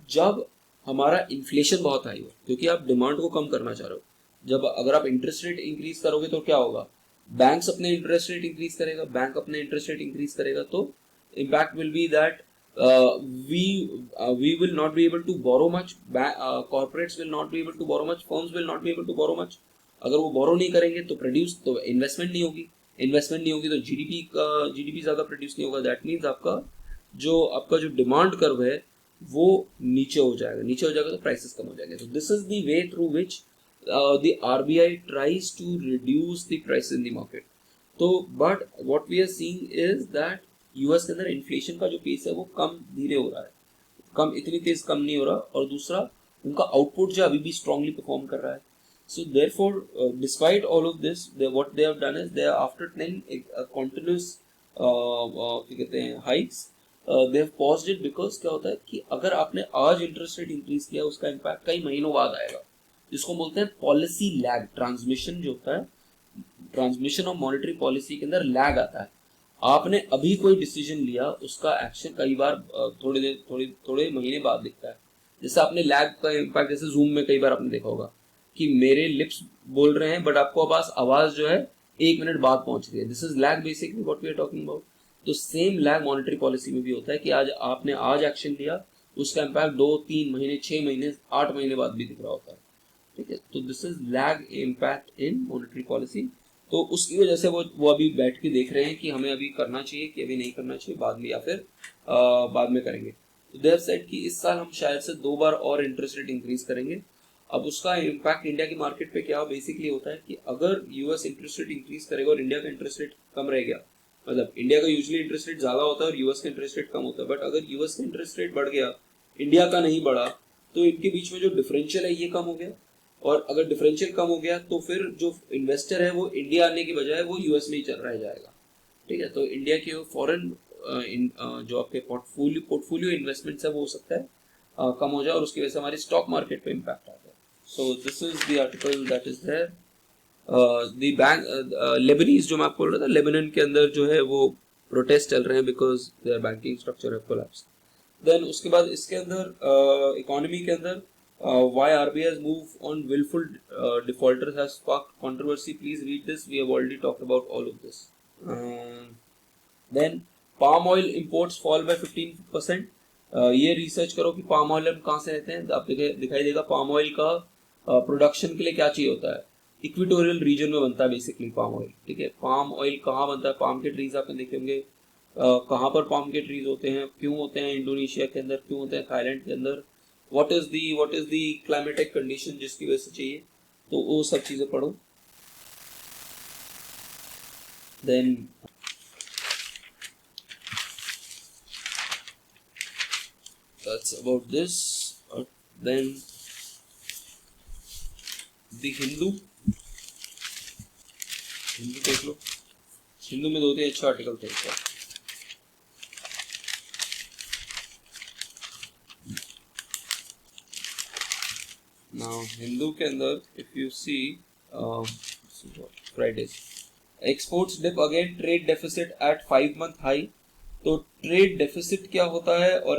जब हमारा इन्फ्लेशन बहुत हाई हो, क्योंकि आप डिमांड को कम करना चाह रहे हो। जब अगर आप इंटरेस्ट रेट इंक्रीज करोगे तो क्या होगा, बैंक्स अपने इंटरेस्ट रेट इंक्रीज करेगा, बैंक अपने इंटरेस्ट रेट इंक्रीज करेगा, तो impact will be that we will not be able to borrow much, corporates will not be able to borrow much, firms will not be able to borrow much। अगर वो borrow नहीं करेंगे तो प्रोड्यूस तो इन्वेस्टमेंट नहीं होगी, इन्वेस्टमेंट नहीं होगी तो जीडीपी ज्यादा प्रोड्यूस नहीं होगा। दैट मीन्स आपका जो डिमांड कर्व है वो नीचे हो जाएगा तो प्राइसेस कम हो जाएंगे। तो this is the way through which the RBI tries to reduce the price in the market। तो but what we are seeing is that US के अंदर इन्फ्लेशन का जो पेस है वो कम धीरे हो रहा है, कम इतनी तेज कम नहीं हो रहा, और दूसरा उनका आउटपुट जो अभी भी स्ट्रांगली परफॉर्म कर रहा है। So therefore despite all of this what they have done is they are after 10 continuous क्या कहते हैं hikes they have paused it because क्या होता है कि अगर आपने आज इंटरेस्ट रेट इंक्रीज किया उसका इम्पैक्ट कई महीनों बाद आएगा, जिसको बोलते हैं पॉलिसी लैग। ट्रांसमिशन जो होता है, ट्रांसमिशन ऑफ मॉनेटरी पॉलिसी के अंदर लैग आता है। आपने अभी कोई डिसीजन लिया, उसका एक्शन कई बार थोड़े महीने बाद दिखता है। जैसे आपने लैग का इम्पैक्ट, जैसे जूम में कई बार आपने देखा होगा कि मेरे लिप्स बोल रहे हैं बट आपको आवाज जो है 1 मिनट बाद पहुंच रही है। This is lag basically what we are talking about. तो सेम लैग मॉनेटरी पॉलिसी में भी होता है कि आपने आज एक्शन लिया, उसका इम्पैक्ट 2-3 महीने, 6 महीने, 8 महीने बाद भी दिख रहा होता है, ठीक है। तो this is lag impact in monetary policy. तो उसकी वजह से वो अभी बैठ के देख रहे हैं कि हमें अभी करना चाहिए कि अभी नहीं करना चाहिए, बाद में या फिर बाद में करेंगे। तो दे हैव सेड कि इस साल हम शायद से 2 बार और इंटरेस्ट रेट इंक्रीज करेंगे। अब उसका इम्पैक्ट इंडिया की मार्केट पे क्या बेसिकली होता है कि अगर यूएस इंटरेस्ट रेट इंक्रीज करेगा और इंडिया का इंटरेस्ट रेट कम रह गया, मतलब इंडिया का यूजुअली इंटरेस्ट रेट ज्यादा होता है और यूएस का इंटरेस्ट रेट कम होता है, बट अगर यूएस का इंटरेस्ट रेट बढ़ गया, इंडिया का नहीं बढ़ा, तो इनके बीच में जो डिफरेंशियल है ये कम हो गया। और अगर डिफरेंशियल कम हो गया तो फिर जो इन्वेस्टर है वो इंडिया आने की बजाय वो यूएस में ही चल रह जाएगा, ठीक है। तो इंडिया के फॉरेन जो आपके पोर्टफोलियो इन्वेस्टमेंट्स है वो हो सकता है कम हो जाए और उसकी वजह से हमारी स्टॉक मार्केट पे इम्पैक्ट आता है। So this is the article that is there. The bank Lebanese जो मैं आपको बोल रहा था, लेबनान के अंदर जो है वो प्रोटेस्ट चल रहे हैं बिकॉज देयर बैंकिंग स्ट्रक्चर है कोलैप्स। देन उसके बाद इसके अंदर इकोनॉमी के अंदर why RBI's move on willful defaulters has sparked controversy. Please read this. We have already talked about all of this. Then palm oil imports fall by 15%. ये रिसर्च करो कि पाम ऑयल हम कहाँ से लेते हैं। आप दिखाई देगा पाम ऑयल का प्रोडक्शन के लिए क्या चाहिए होता है, इक्वेटोरियल रीजन में बनता है बेसिकली पाम ऑयल, ठीक है। पाम ऑयल कहाँ बनता है, पाम के ट्रीज आपने देखे होंगे कहाँ पर पाम के ट्रीज होते हैं, क्यों होते हैं इंडोनेशिया के अंदर, क्यों होते हैं थाईलैंड के अंदर, what is the climatic condition जिसकी वजह से चाहिए, तो वो सब चीज़ें पढ़ो. Then that's about this. Then the Hindu देख लो. हिंदू में 2-3 अच्छे आर्टिकल थे इसका. नाउ हिंदू के अंदर if you see Fridays, exports dip again, trade deficit at 5-month high. तो ट्रेड डेफिसिट क्या होता है, और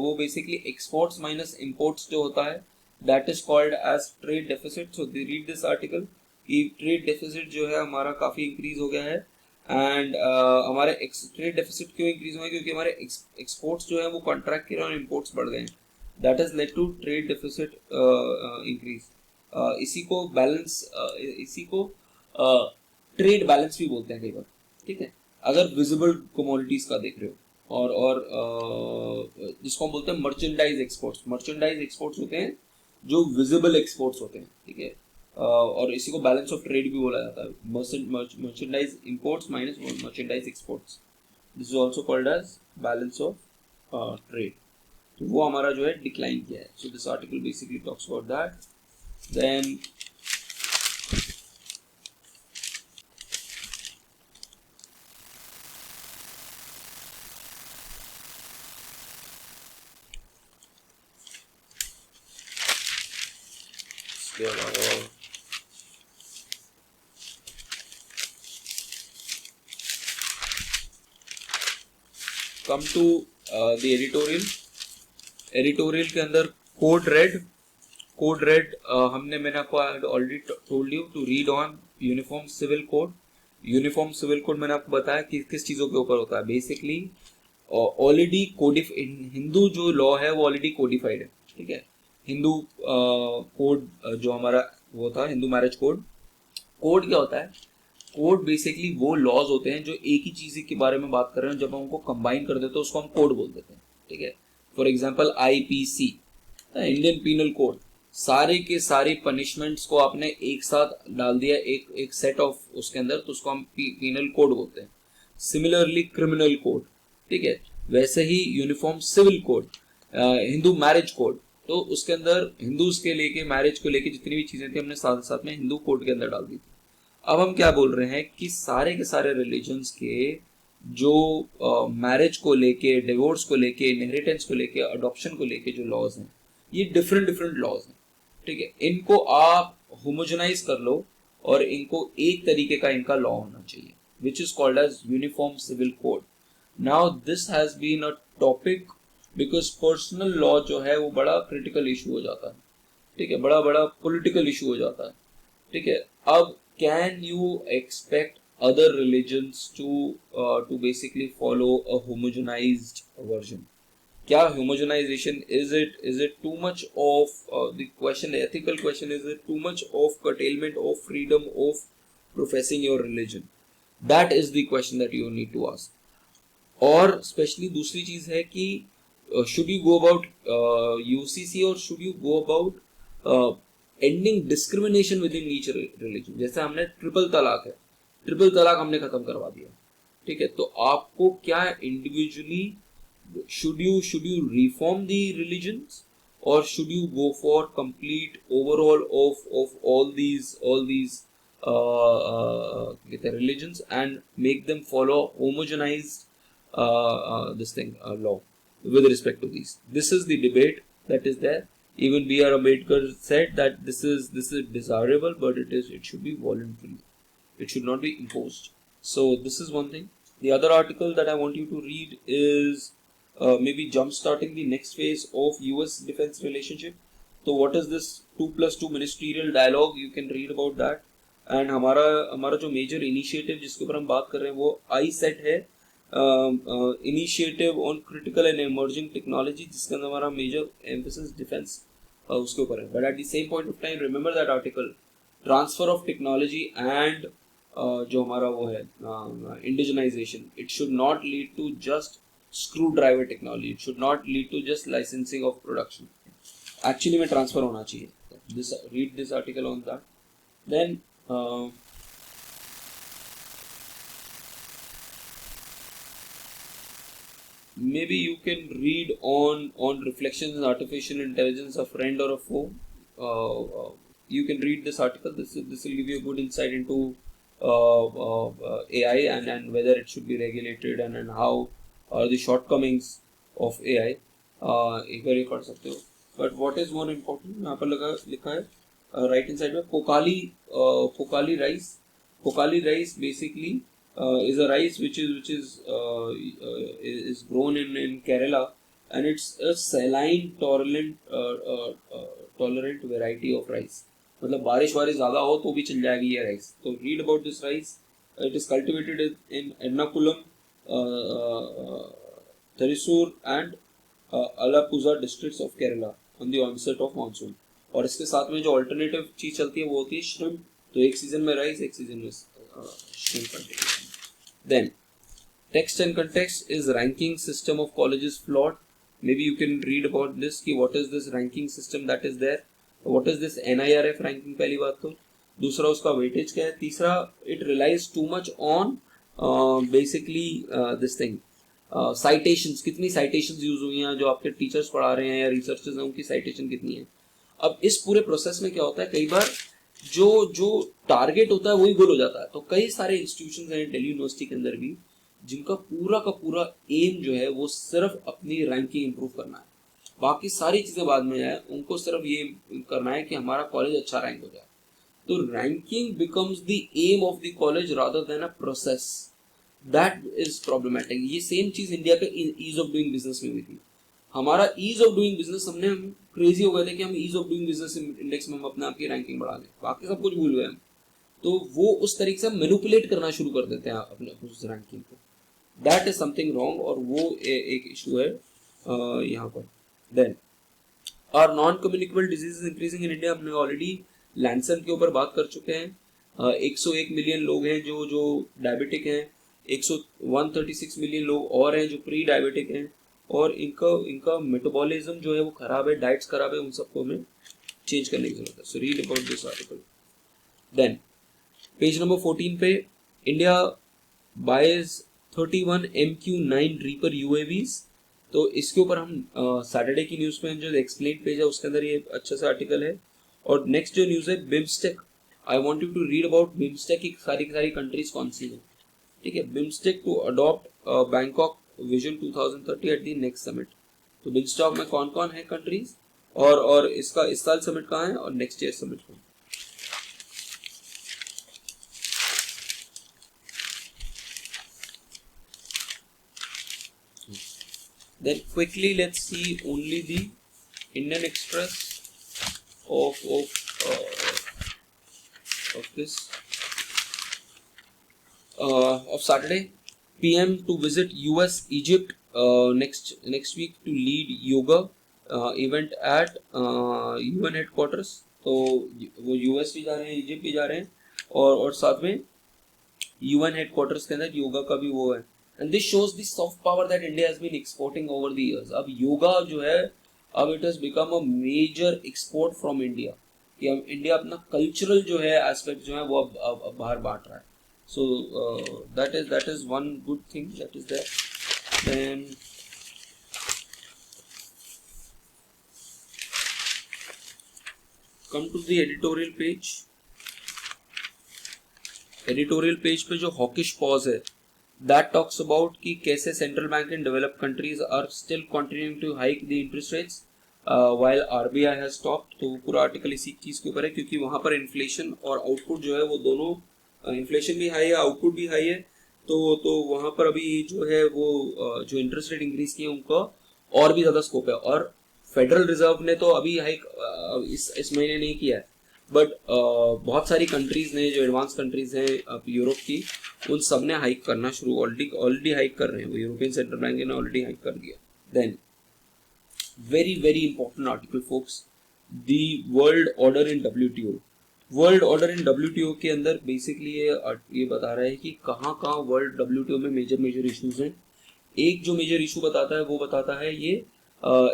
वो बेसिकली एक्सपोर्ट्स माइनस इंपोर्ट्स जो होता है, that is called as trade deficit. So read this article कि ट्रेड डेफिसिट जो है हमारा काफ़ी इंक्रीज हो गया है. एंड हमारे ट्रेड डेफिसिट क्यों इंक्रीज हुआ है, क्योंकि हमारे एक्सपोर्ट्स जो है वो कॉन्ट्रैक्ट कर रहे हैं और इम्पोर्ट्स बढ़ गए हैं. That is led to trade deficit increase. इसी को ट्रेड बैलेंस भी बोलते हैं कई बार. ठीक है, अगर विजिबल कमोडिटीज का देख रहे हो, और जिसको हम बोलते हैं मर्चेंडाइज एक्सपोर्ट्स. मर्चेंडाइज एक्सपोर्ट्स होते हैं जो विजिबल एक्सपोर्ट्स होते हैं. ठीक है, और इसी को बैलेंस ऑफ ट्रेड भी बोला जाता है. Merchandise imports minus merchandise exports, this is also called as balance of trade. तो वो हमारा जो है डिक्लाइन किया है. So this article basically talks about that. Then come to the editorial. Editorial के अंदर कोड रेड मैंने आपको already told you to read on uniform civil code. Uniform civil code मैंने आपको बताया कि किस चीज़ों के ऊपर होता है. बेसिकली ऑलरेडी हिंदू जो लॉ है वो ऑलरेडी कोडिफाइड है. ठीक है, हिंदू कोड जो हमारा वो था हिंदू मैरिज कोड. कोड क्या होता है, कोड बेसिकली वो लॉज होते हैं जो एक ही चीज़ के बारे में बात कर रहे हैं, जब हम उनको कंबाइन कर देते हैं उसको हम कोड बोल देते हैं. ठीक है, for example IPC, Indian penal code, सारे के सारे पनिशमेंट्स को आपने एक साथ डाल दिया एक सेट ऑफ उसके अंदर, तो उसको हम पीनल कोड बोलते हैं. Similarly criminal code. ठीक है, वैसे ही uniform civil code, Hindu marriage code, तो उसके अंदर हिंदूज के लेके मैरिज को लेके जितनी भी चीजें थी हमने साथ साथ में हिंदू कोड के अंदर डाल दी थी. अब हम क्या बोल रहे हैं कि सारे के सारे रिलीजन्स के जो मैरिज को लेके, डिवोर्स को लेके, इनहेरिटेंस को लेके, अडॉप्शन को लेके जो लॉज हैं, ये डिफरेंट लॉज हैं. ठीक है, इनको आप होमोजेनाइज कर लो और इनको एक तरीके का इनका लॉ होना चाहिए, which is called as uniform civil code. Now this has been a topic because personal law जो है वो बड़ा क्रिटिकल इशू हो जाता है. ठीक है, बड़ा पॉलिटिकल इशू हो जाता है. ठीक है, अब can you expect other religions to basically follow a homogenized version? क्या homogenization, is it too much of the question, the ethical question, is it too much of curtailment of freedom of professing your religion? That is the question that you need to ask. और स्पेशली दूसरी चीज है कि should you go about UCC or should you go about ending discrimination with in each religion. जैसे हमने ट्रिपल तलाक हमने खत्म करवा दिया. ठीक है, तो आपको क्या individually should you reform the religions और should you go for complete overall of all these religions and make them follow homogenized this thing law with respect to these. This is the debate that is there. Even B.R. Ambedkar said that this is desirable, but it should be voluntary. It should not be imposed. So this is one thing. The other article that I want you to read is maybe jump-starting the next phase of US defense relationship. So what is this 2+2 ministerial dialogue? You can read about that. And हमारा जो major initiative जिसके ऊपर हम बात कर रहे हैं वो ISET है. Initiative on critical and emerging technology, जिसके अंदर हमारा मेजर एम्फेसिस डिफेंस उसके ऊपर है. But at the same point of time remember that article, transfer of technology and जो हमारा वो है indigenisation, it should not lead to just screw driver technology, it should not lead to just licensing of production, actually में ट्रांसफर होना चाहिए. This read this article on that. Then maybe you can read on reflections in artificial intelligence, a friend or a foe. You can read this article. This will give you a good insight into AI and whether it should be regulated and how are the shortcomings of AI. एक बार ये पढ़ सकते हो. But what is more important, यहाँ पर लिखा है right hand side में Pokali rice. Pokali rice basically is a rice which is grown in Kerala, and it's a saline tolerant variety of rice. मतलब बारिश वारिश ज़्यादा हो तो भी चल जाएगी ये राइस. तो read about this rice. It is cultivated in Ernakulam, Thrissur and Alappuzha districts of Kerala on the onset of monsoon. और इसके साथ में जो अल्टरनेटिव चीज चलती है वो होती है श्रिम्प. तो एक सीजन में राइस, एक सीजन में shrimp cultivation. Then text and context is ranking system of colleges flawed. Maybe you can read about this कि what is this ranking system that is there, what is this NIRF ranking, पहली बात तो. दूसरा उसका weightage क्या है. तीसरा it relies too much on basically this thing citations. कितनी citations यूज हुई हैं, जो आपके टीचर्स पढ़ा रहे हैं या रिसर्चर्स हैं उनकी citation कितनी है. अब इस पूरे प्रोसेस में क्या होता है, कई बार जो टारगेट होता है वही गोल हो जाता है. तो कई सारे इंस्टीट्यूशंस हैं दिल्ली यूनिवर्सिटी के अंदर भी जिनका पूरा का पूरा एम जो है वो सिर्फ अपनी रैंकिंग इंप्रूव करना है. बाकी सारी चीजें बाद में है, उनको सिर्फ ये करना है कि हमारा कॉलेज अच्छा रैंक हो जाए. तो ranking becomes the aim of the college rather than a process. That is problematic. ये सेम चीज इंडिया के ईज ऑफ डूइंग बिजनेस में हुई थी. हमारा ईज ऑफ डूइंग बिजनेस, हम क्रेजी हो गए थे कि हम ease of doing business index में हम अपने आप की रैंकिंग बढ़ा लें, बाकी सब कुछ भूल गए हम. तो वो उस तरीके से मैनिपुलेट करना शुरू कर देते हैं अपने उस रैंकिंग को. दैट इज समथिंग रॉन्ग और वो एक इशू है यहाँ पर. Then are non communicable disease increasing in India. हमने ऑलरेडी लैंसन के ऊपर बात कर चुके हैं. 101 मिलियन लोग हैं जो डायबिटिक हैं. 136 मिलियन लोग और हैं जो प्री डायबिटिक हैं, और इनका मेटाबॉलिज्म जो है वो खराब है, डाइट्स खराब है, उन सबको हमें चेंज करने की जरूरत है. So read about this article. Then page number 14 पे India boys 31 MQ-9 reaper UAVs. तो इसके ऊपर हम सैटरडे की न्यूज़ में जो एक्सप्लेन पेज है उसके अंदर ये अच्छा सा आर्टिकल है. और नेक्स्ट जो न्यूज़ है BIMSTEC. I want you to read about BIMSTEC की सारी कंट्रीज कौन सी हैं. ठीक है. BIMSTEC to adopt Bangkok vision 2030 at the next summit. तो बिम्स्टेक में कौन कौन है कंट्रीज, और इसका इस साल समिट कहाँ है और नेक्स्ट ईयर समिट कहाँ. Then quickly let's see only the Indian Express of this of Saturday. PM to visit US, Egypt next week to lead yoga event at UN headquarters. तो वो US भी जा रहे हैं, इजिप्ट भी जा रहे हैं, और साथ में UN headquarters के अंदर योगा का भी वो है. And this shows the soft power that India has been exporting over the years. अब योगा जो है अब it has become a major export from India. कि अब इंडिया अपना कल्चरल जो है एस्पेक्ट जो है वो अब बाहर बांट रहा है. So that is one good thing that is there. Then come to the editorial page. Editorial page पे जो हॉकिश पॉज है दैट टॉक्स अबाउट कि कैसे central bank in developed countries are still continuing to hike the interest rates while RBI has stopped. तो पूरा आर्टिकल इसी चीज के ऊपर है क्योंकि वहां पर इन्फ्लेशन और आउटपुट जो है वो दोनों, इन्फ्लेशन भी हाई है, आउटपुट भी हाई है. तो वहां पर अभी जो है वो जो इंटरेस्ट रेट इंक्रीज किए उनका और भी ज्यादा स्कोप है. और फेडरल रिजर्व ने तो अभी हाइक इस महीने नहीं किया है, बट बहुत सारी कंट्रीज ने जो एडवांस कंट्रीज हैं यूरोप की, उन सब ने हाइक करना शुरू ऑलरेडी हाइक कर रहे हैं. वो यूरोपियन सेंट्रल बैंक ने ऑलरेडी हाइक कर दिया. Then very very important article focus, the world order in WTO. World order in WTO के अंदर बेसिकली ये बता रहा है कि कहाँ कहाँ वर्ल्ड डब्ल्यूटीओ में मेजर इश्यूज हैं। एक जो मेजर इशू बताता है वो बताता है ये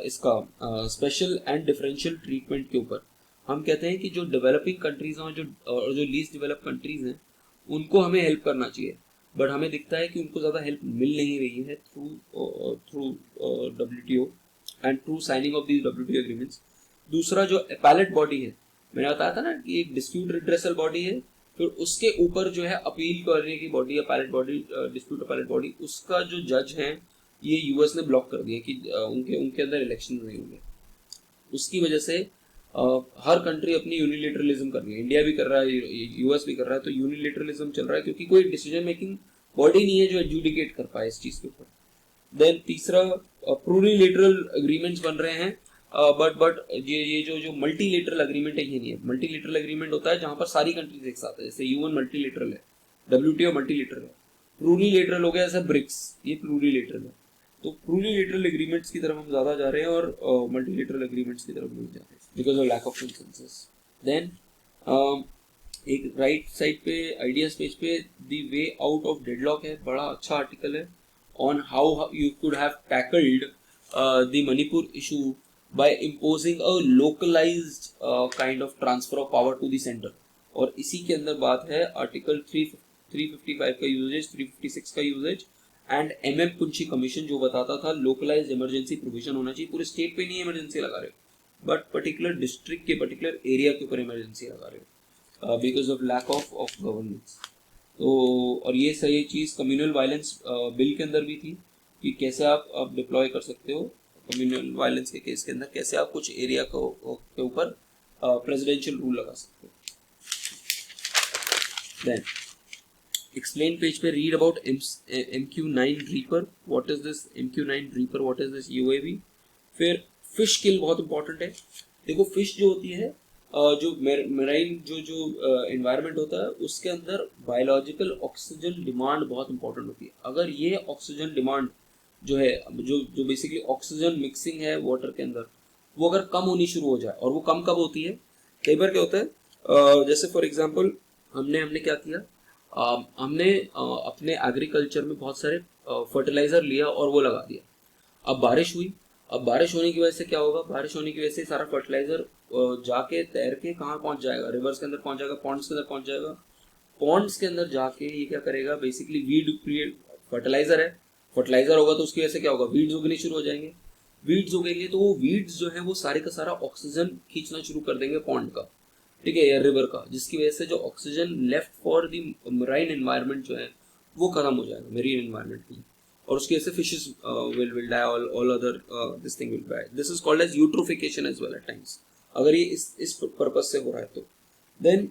इसका स्पेशल एंड डिफरेंशियल ट्रीटमेंट के ऊपर। हम कहते हैं कि जो डेवलपिंग कंट्रीज हैं और जो लीस्ट डेवलप कंट्रीज हैं उनको हमें हेल्प करना चाहिए, बट हमें दिखता है कि उनको ज़्यादा हेल्प मिल नहीं रही है through WTO and through signing off these WTO agreements. दूसरा जो अपैलेट बॉडी है, मैंने बताया था ना कि एक डिस्प्यूट रिड्रेसल बॉडी है, फिर उसके ऊपर जो है अपील करने की body, appellate body, dispute appellate body, उसका जो जज है ये यूएस ने ब्लॉक कर दिया कि उनके अंदर इलेक्शन नहीं होंगे। उसकी वजह से हर कंट्री अपनी यूनिलेटरलिज्म कर रही है, इंडिया भी कर रहा है, यूएस भी कर रहा है, तो यूनिलेटरलिज्म चल रहा है क्योंकि कोई डिसीजन मेकिंग बॉडी नहीं है जो एडजुडिकेट कर पाए इस चीज के ऊपर। देन तीसरा प्लूरिलेटरल एग्रीमेंट्स बन रहे हैं, बट ये जो मल्टीलेटरल एग्रीमेंट है ये नहीं है। मल्टीलेटरल एग्रीमेंट होता है जहां पर सारी कंट्रीज एक साथ है, जैसे यूएन मल्टीलेटरल है, डब्ल्यूटीओ मल्टीलेटरल है। प्लूरिलेटरल हो गया जैसे ब्रिक्स, ये प्लूरिलेटरल है। तो प्लूरिलेटरल एग्रीमेंट्स की तरफ हम ज्यादा जा रहे हैं और मल्टीलेटरल एग्रीमेंट्स की तरफ नहीं जा रहे because of lack of consensus. Then एक राइट साइड पे आइडियाज पेज पे the way out of deadlock है, बड़ा अच्छा आर्टिकल है on how you could have tackled the Manipur issue by imposing a localized kind of transfer of power to the center। और इसी के अंदर बात है आर्टिकल 355 का यूजेज, 356 का usage and MM Punchhi commission जो बताता था लोकलाइज्ड इमरजेंसी प्रोविजन होना चाहिए। पूरे स्टेट पे नहीं इमरजेंसी लगा रहे हो, बट पर्टिकुलर डिस्ट्रिक्ट के पर्टिकुलर एरिया के ऊपर इमरजेंसी लगा रहे हो because of lack of governance. तो और ये सही चीज़ कम्युनल वायलेंस बिल के अंदर भी थी कि कैसे आप डिप्लॉय कर सकते हो कम्युनल वायलेंस के केस के अंदर, कैसे आप कुछ एरिया के ऊपर प्रेसिडेंशियल रूल लगा सकते हो। देन एक्सप्लेन पेज पे read about MQ9 reaper, what is this MQ9 reaper, what is this UAV। फिर फिश किल बहुत इंपॉर्टेंट है। देखो फिश जो होती है जो मेराइन जो एनवायरनमेंट होता है उसके अंदर बायोलॉजिकल ऑक्सीजन डिमांड बहुत इंपॉर्टेंट होती है। अगर ये ऑक्सीजन डिमांड जो है जो बेसिकली ऑक्सीजन मिक्सिंग है वाटर के अंदर, वो अगर कम होनी शुरू हो जाए, और वो कम कब होती है, कई बार क्या होता है जैसे फॉर एग्जांपल हमने क्या किया, हमने अपने एग्रीकल्चर में बहुत सारे फर्टिलाइजर लिया और वो लगा दिया। अब बारिश हुई, अब बारिश होने की वजह से क्या होगा, बारिश होने की वजह से सारा फर्टिलाइजर जाके तैर के कहाँ पहुंच जाएगा, रिवर्स के अंदर पहुंच जाएगा, पॉन्ड्स के अंदर पहुंच जाएगा। पॉन्ड्स के अंदर जाके ये क्या करेगा, बेसिकली वीड क्रिएट, फर्टिलाइजर है, फर्टिलाइजर होगा तो उसकी वजह से क्या होगा, वीड्स उगनी शुरू हो जाएंगे। वीड्स उगेंगे तो वो वीड्स जो है वो सारे का सारा ऑक्सीजन खींचना शुरू कर देंगे पॉन्ड का, ठीक है, या रिवर का, जिसकी वजह से जो oxygen left for the marine environment जो है वो खत्म हो जाएगा मेरीन एनवायरनमेंट में, और उसकी वजह से fishes will die, all other this thing will die. This is called as eutrophication as well at times, अगर ये इस पर्पज से हो रहा है तो। देन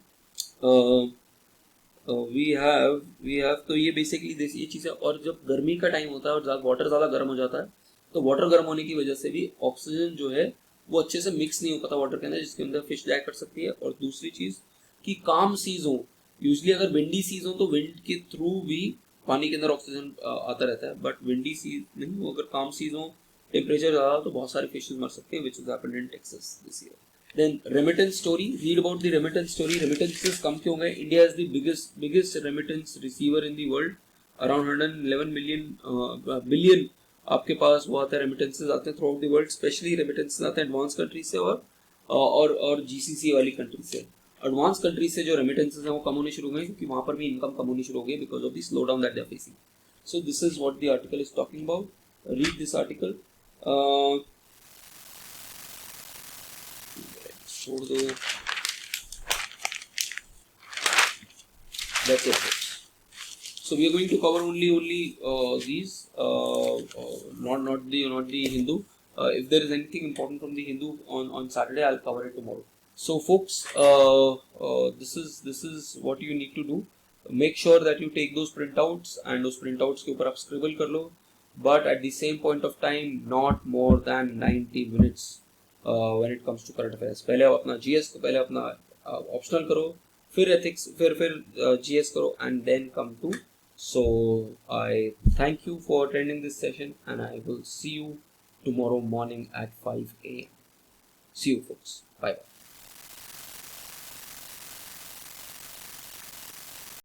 we have तो ये बेसिकली ये चीज़ है। और जब गर्मी का टाइम होता है और वाटर ज़्यादा गर्म हो जाता है तो वाटर गर्म होने की वजह से भी ऑक्सीजन जो है वो अच्छे से मिक्स नहीं हो पाता वाटर के अंदर, जिसके अंदर फिश डाई कर सकती है। और दूसरी चीज़ कि काम सीज हो, यूजली अगर विंडी सीज हो तो विंड के थ्रू भी पानी के अंदर ऑक्सीजन आता रहता है, बट विंडी सीज नहीं हो, अगर काम सीज हो, टेम्परेचर ज़्यादा तो बहुत सारे फिशेस मर सकते हैं, which is happened in Texas this year. Then remittance story, read about the remittance story. Remittances कम क्यों गए? India is the biggest remittance receiver in the world, around 111 billion आपके पास वो आता है, रेमिटेंसेस आते हैं throughout the world. Specially remittances आते हैं एडवांस कंट्रीज से और GCC वाली कंट्रीज से। एडवांस कंट्रीज से जो रेमिटेंसेस हैं वो कम होने शुरू हो गए क्योंकि वहाँ पर भी इनकम कम होनी शुरू हो गई because of the slow down that they are facing. So this is what the article is talking about. Read this article. छोड़ दो, that's it. So we are going to cover only these, not the Hindu. If there is anything important from the Hindu on Saturday, I'll cover it tomorrow. So folks, this is what you need to do. Make sure that you take those printouts, and those printouts के ऊपर आप scribble कर लो, but at the same point of time, not more than 90 minutes when it comes to current affairs. पहले अपना GS को पहले अपना optional करो, फिर ethics, फिर GS करो, and then come to. So I thank you for attending this session, and I will see you tomorrow morning at 5 a.m. See you folks. Bye bye.